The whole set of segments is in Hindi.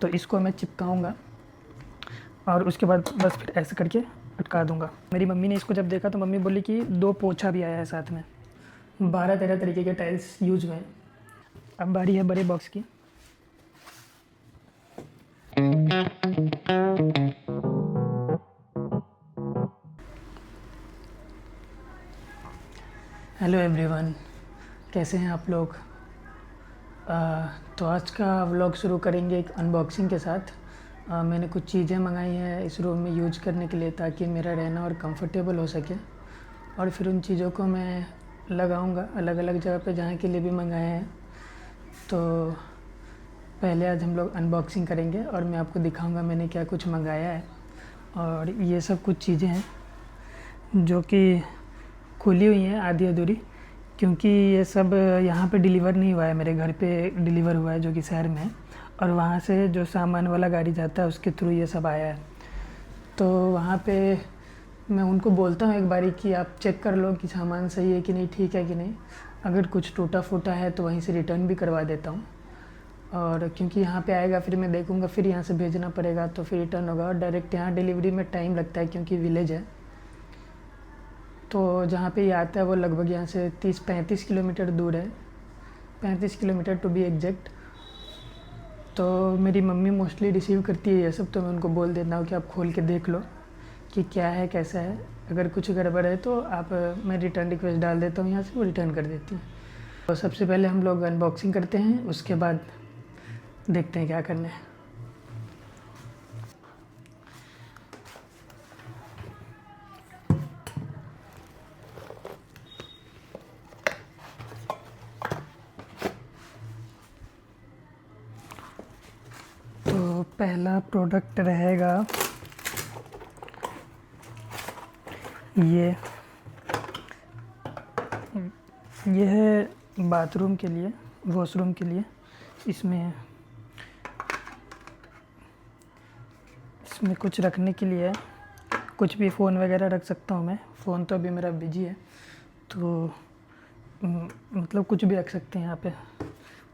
तो इसको मैं चिपकाऊँगा और उसके बाद बस फिर ऐसे करके अटका दूँगा। मेरी मम्मी ने इसको जब देखा तो मम्मी बोली कि 2 पोछा भी आया है साथ में। 12-13 तरीके के टाइल्स यूज हुए हैं। अब बारी है बड़े बॉक्स की। हेलो एवरीवन, कैसे हैं आप लोग? तो आज का व्लॉग शुरू करेंगे एक अनबॉक्सिंग के साथ। मैंने कुछ चीज़ें मंगाई हैं इस रूम में यूज करने के लिए ताकि मेरा रहना और कंफर्टेबल हो सके, और फिर उन चीज़ों को मैं लगाऊंगा अलग अलग जगह पे जहाँ के लिए भी मंगाए हैं। तो पहले आज हम लोग अनबॉक्सिंग करेंगे और मैं आपको दिखाऊंगा मैंने क्या कुछ मंगाया है। और ये सब कुछ चीज़ें हैं जो कि खुली हुई हैं आधी अधूरी, क्योंकि ये सब यहाँ पे डिलीवर नहीं हुआ है, मेरे घर पे डिलीवर हुआ है जो कि शहर में है, और वहाँ से जो सामान वाला गाड़ी जाता है उसके थ्रू ये सब आया है। तो वहाँ पे मैं उनको बोलता हूँ एक बारी कि आप चेक कर लो कि सामान सही है कि नहीं, ठीक है कि नहीं। अगर कुछ टूटा फूटा है तो वहीं से रिटर्न भी करवा देता हूँ, और क्योंकि यहाँ पे आएगा फिर मैं देखूँगा, फिर यहाँ से भेजना पड़ेगा तो फिर रिटर्न होगा, और डायरेक्ट यहाँ डिलीवरी में टाइम लगता है क्योंकि विलेज है। तो जहाँ पे ये आता है वो लगभग यहाँ से 30-35 किलोमीटर दूर है, 35 किलोमीटर टू बी एग्जैक्ट। तो मेरी मम्मी मोस्टली रिसीव करती है ये सब, तो मैं उनको बोल देता हूँ कि आप खोल के देख लो कि क्या है कैसा है। अगर कुछ गड़बड़ है तो आप मैं रिटर्न रिक्वेस्ट डाल देता हूँ, यहाँ से वो रिटर्न कर देती है। तो सबसे पहले हम लोग अनबॉक्सिंग करते हैं, उसके बाद देखते हैं क्या करना है। तो पहला प्रोडक्ट रहेगा ये है बाथरूम के लिए, वॉशरूम के लिए। इसमें कुछ रखने के लिए है, कुछ भी फ़ोन वगैरह रख सकता हूँ मैं। फ़ोन तो अभी मेरा बिजी है, तो मतलब कुछ भी रख सकते हैं यहाँ पे,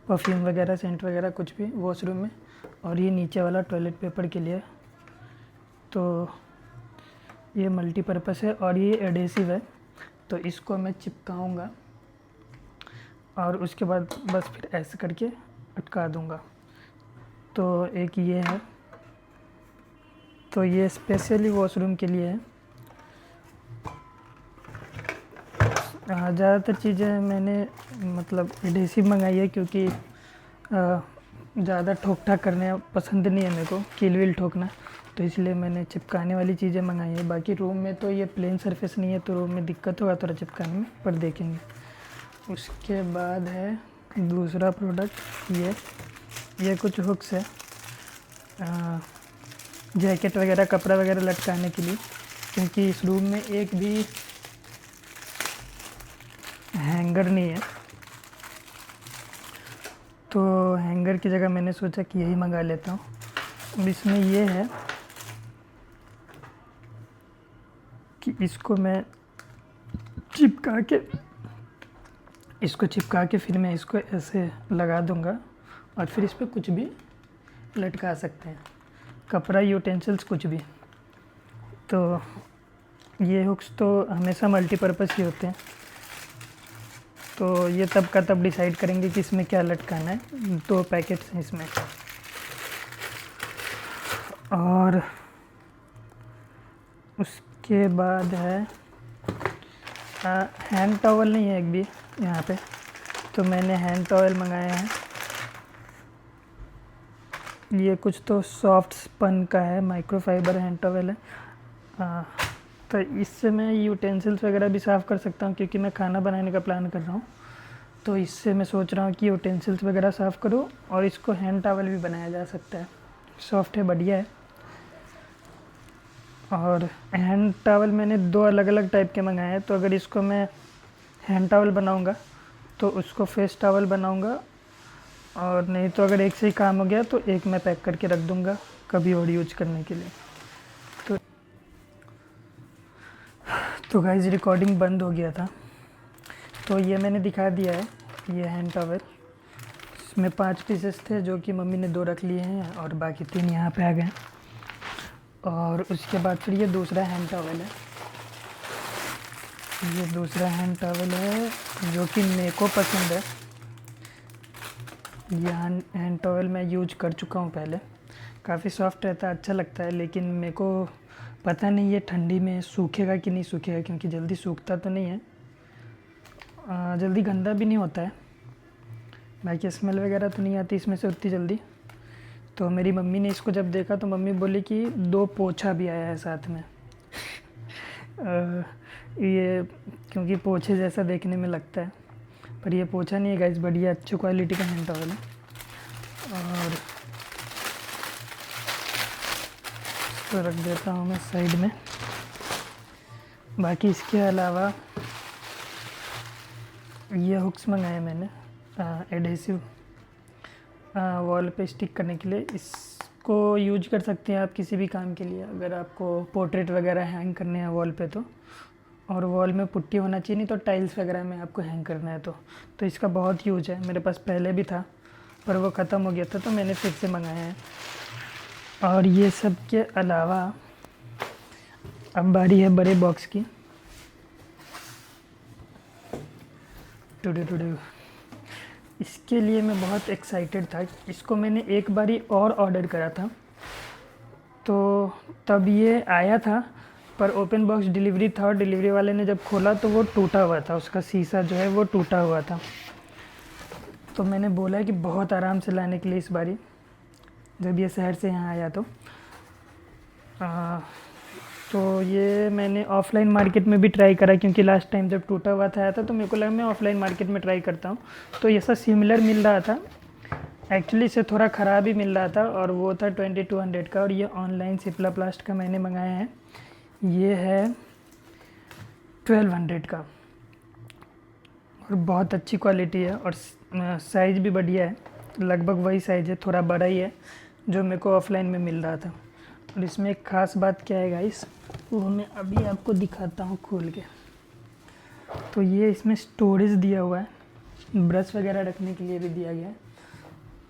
परफ्यूम वगैरह, सेंट वगैरह कुछ भी वॉशरूम में। और ये नीचे वाला टॉयलेट पेपर के लिए। तो ये मल्टीपर्पज़ है और ये एडेसिव है, तो इसको मैं चिपकाऊँगा और उसके बाद बस फिर ऐसे करके अटका दूँगा। तो एक ये है, तो ये स्पेशली वॉशरूम के लिए है। ज़्यादातर चीज़ें मैंने मतलब एडेसिव मंगाई है क्योंकि ज़्यादा ठोक ठाक करने पसंद नहीं है मेरे को, कील वील ठोकना, तो इसलिए मैंने चिपकाने वाली चीज़ें मंगाई है। बाकी रूम में तो ये प्लेन सरफेस नहीं है, तो रूम में दिक्कत होगा थोड़ा चिपकाने में, पर देखेंगे। उसके बाद है दूसरा प्रोडक्ट, ये कुछ हुक्स है जैकेट वगैरह, कपड़ा वगैरह लटकाने के लिए, क्योंकि इस रूम में एक भी हैंगर नहीं है। तो हैंगर की जगह मैंने सोचा कि यही मंगा लेता हूँ। अब इसमें ये है कि इसको चिपका के फिर मैं इसको ऐसे लगा दूँगा, और फिर इस पर कुछ भी लटका सकते हैं, कपड़ा, यूटेंसिल्स, कुछ भी। तो ये हुक्स तो हमेशा मल्टीपर्पज़ ही होते हैं, तो ये तब का तब डिसाइड करेंगे कि इसमें क्या लटकाना है। 2 पैकेट्स हैं इसमें। और उसके बाद है हैंड टॉवल नहीं है एक भी यहाँ पे, तो मैंने हैंड टॉवल मंगाया है। ये कुछ तो सॉफ्ट स्पन का है, माइक्रोफाइबर हैंड टॉवल है। तो इससे मैं यूटेंसिल्स वगैरह भी साफ़ कर सकता हूँ, क्योंकि मैं खाना बनाने का प्लान कर रहा हूँ। तो इससे मैं सोच रहा हूँ कि यूटेंसिल्स वगैरह साफ़ करूँ, और इसको हैंड टॉवल भी बनाया जा सकता है। सॉफ्ट है, बढ़िया है। और हैंड टॉवल मैंने 2 अलग अलग टाइप के मंगाए हैं, तो अगर इसको मैं हैंड टॉवल बनाऊँगा तो उसको फेस टॉवल बनाऊँगा, और नहीं तो अगर एक से ही काम हो गया तो एक मैं पैक करके रख दूँगा कभी और यूज करने के लिए। तो गाइस रिकॉर्डिंग बंद हो गया था, तो ये मैंने दिखा दिया है, ये हैंड टॉवल इसमें 5 पीसेस थे जो कि मम्मी ने 2 रख लिए हैं और बाकी 3 यहाँ पे आ गए। और उसके बाद फिर ये दूसरा हैंड टॉवल है। ये दूसरा हैंड टॉवल है जो कि मेरे को पसंद है। ये हैंड टॉवल मैं यूज कर चुका हूँ पहले, काफ़ी सॉफ्ट रहता है, अच्छा लगता है। लेकिन मेरे को पता नहीं ये ठंडी में सूखेगा कि नहीं सूखेगा, क्योंकि जल्दी सूखता तो नहीं है, जल्दी गंदा भी नहीं होता है। बाकी स्मेल वगैरह तो नहीं आती इसमें से उतनी जल्दी। तो मेरी मम्मी ने इसको जब देखा तो मम्मी बोली कि 2 पोछा भी आया है साथ में। ये क्योंकि पोछे जैसा देखने में लगता है, पर ये पोछा नहीं है गाइस, बढ़िया अच्छी क्वालिटी का हैंड टॉवल है। और इसको रख देता हूँ मैं साइड में। बाकी इसके अलावा ये हुक्स मंगाए मैंने, एडहेसिव वॉल पे स्टिक करने के लिए। इसको यूज कर सकते हैं आप किसी भी काम के लिए, अगर आपको पोर्ट्रेट वगैरह हैंग करने हैं वॉल पे और वॉल में पुट्टी होना चाहिए, नहीं तो टाइल्स वगैरह में आपको हैंग करना है तो इसका बहुत यूज है। मेरे पास पहले भी था पर वो ख़त्म हो गया था तो मैंने फिर से मंगाया है। और ये सब के अलावा अब बारी है बड़े बॉक्स की। टुडू इसके लिए मैं बहुत एक्साइटेड था। इसको मैंने एक बारी और ऑर्डर करा था तो तब ये आया था, पर ओपन बॉक्स डिलीवरी था और डिलीवरी वाले ने जब खोला तो वो टूटा हुआ था, उसका शीशा जो है वो टूटा हुआ था। तो मैंने बोला कि बहुत आराम से लाने के लिए इस बारी, जब ये शहर से यहाँ आया तो ये मैंने ऑफ़लाइन मार्केट में भी ट्राई करा, क्योंकि लास्ट टाइम जब टूटा हुआ था आया था तो मेरे को लगा मैं ऑफ़लाइन मार्केट में ट्राई करता हूँ। तो ये सब सिमिलर मिल रहा था, एक्चुअली इसे थोड़ा ख़राब ही मिल रहा था और वो था 2200 का। और ये ऑनलाइन सिप्ला प्लास्ट का मैंने मंगाया है, ये है 1200 का और बहुत अच्छी क्वालिटी है और साइज़ भी बढ़िया है, लगभग वही साइज़ है, थोड़ा बड़ा ही है जो मेरे को ऑफ़लाइन में मिल रहा था। और इसमें एक ख़ास बात क्या है गाइस, वो मैं अभी आपको दिखाता हूँ खोल के। तो ये इसमें स्टोरेज दिया हुआ है, ब्रश वगैरह रखने के लिए भी दिया गया है।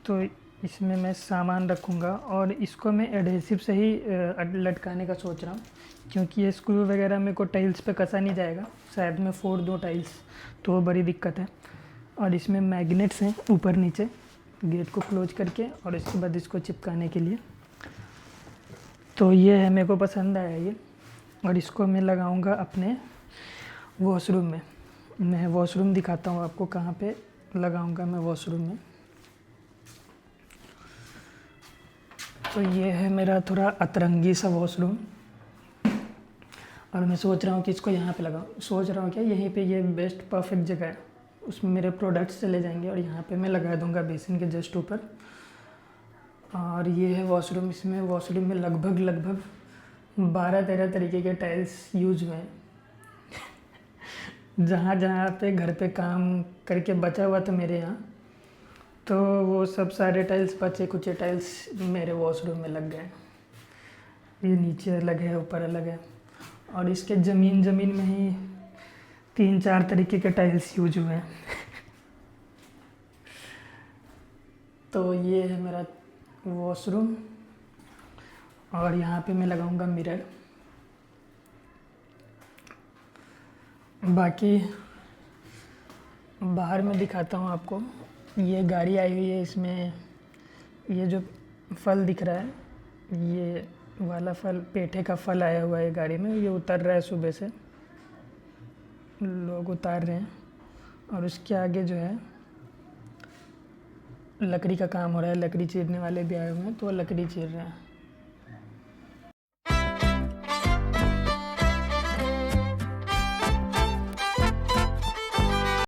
तो इसमें मैं सामान रखूँगा और इसको मैं एडहेसिव से ही लटकाने का सोच रहा हूँ, क्योंकि ये स्क्रू वगैरह मेरे को टाइल्स पे कसा नहीं जाएगा, शायद मैं फोड़ दूँ टाइल्स तो वो बड़ी दिक्कत है। और इसमें मैग्नेट्स हैं ऊपर नीचे गेट को क्लोज करके और इसके बाद इसको चिपकाने के लिए। तो ये है, मेरे को पसंद आया ये। और इसको मैं लगाऊंगा अपने वॉशरूम में। मैं वॉशरूम दिखाता हूँ आपको कहाँ पे लगाऊंगा मैं वॉशरूम में। तो ये है मेरा थोड़ा अतरंगी सा वॉशरूम और मैं सोच रहा हूँ कि इसको यहाँ पे लगाऊँ। सोच रहा हूँ क्या, यहीं पे ये बेस्ट परफेक्ट जगह है, उसमें मेरे प्रोडक्ट्स चले जाएंगे और यहाँ पे मैं लगा दूँगा बेसिन के जस्ट ऊपर। और ये है वॉशरूम। इसमें वॉशरूम में लगभग 12-13 तरीके के टाइल्स यूज हुए हैं। जहाँ पे घर पे काम करके बचा हुआ था मेरे यहाँ, तो वो सब सारे टाइल्स, बचे कुचे टाइल्स मेरे वॉशरूम में लग गए। ये नीचे अलग है, ऊपर अलग है और इसके ज़मीन में ही 3-4 तरीके के टाइल्स यूज हुए हैं। तो ये है मेरा वॉशरूम और यहाँ पे मैं लगाऊंगा मिरर। बाकी बाहर में दिखाता हूँ आपको। ये गाड़ी आई हुई है, इसमें ये जो फल दिख रहा है, ये वाला फल, पेठे का फल आया हुआ है गाड़ी में। ये उतर रहा है, सुबह से लोग उतार रहे हैं। और उसके आगे जो है लकड़ी का काम हो रहा है, लकड़ी चीरने वाले भी आए हुए हैं तो वो लकड़ी चीर रहे हैं।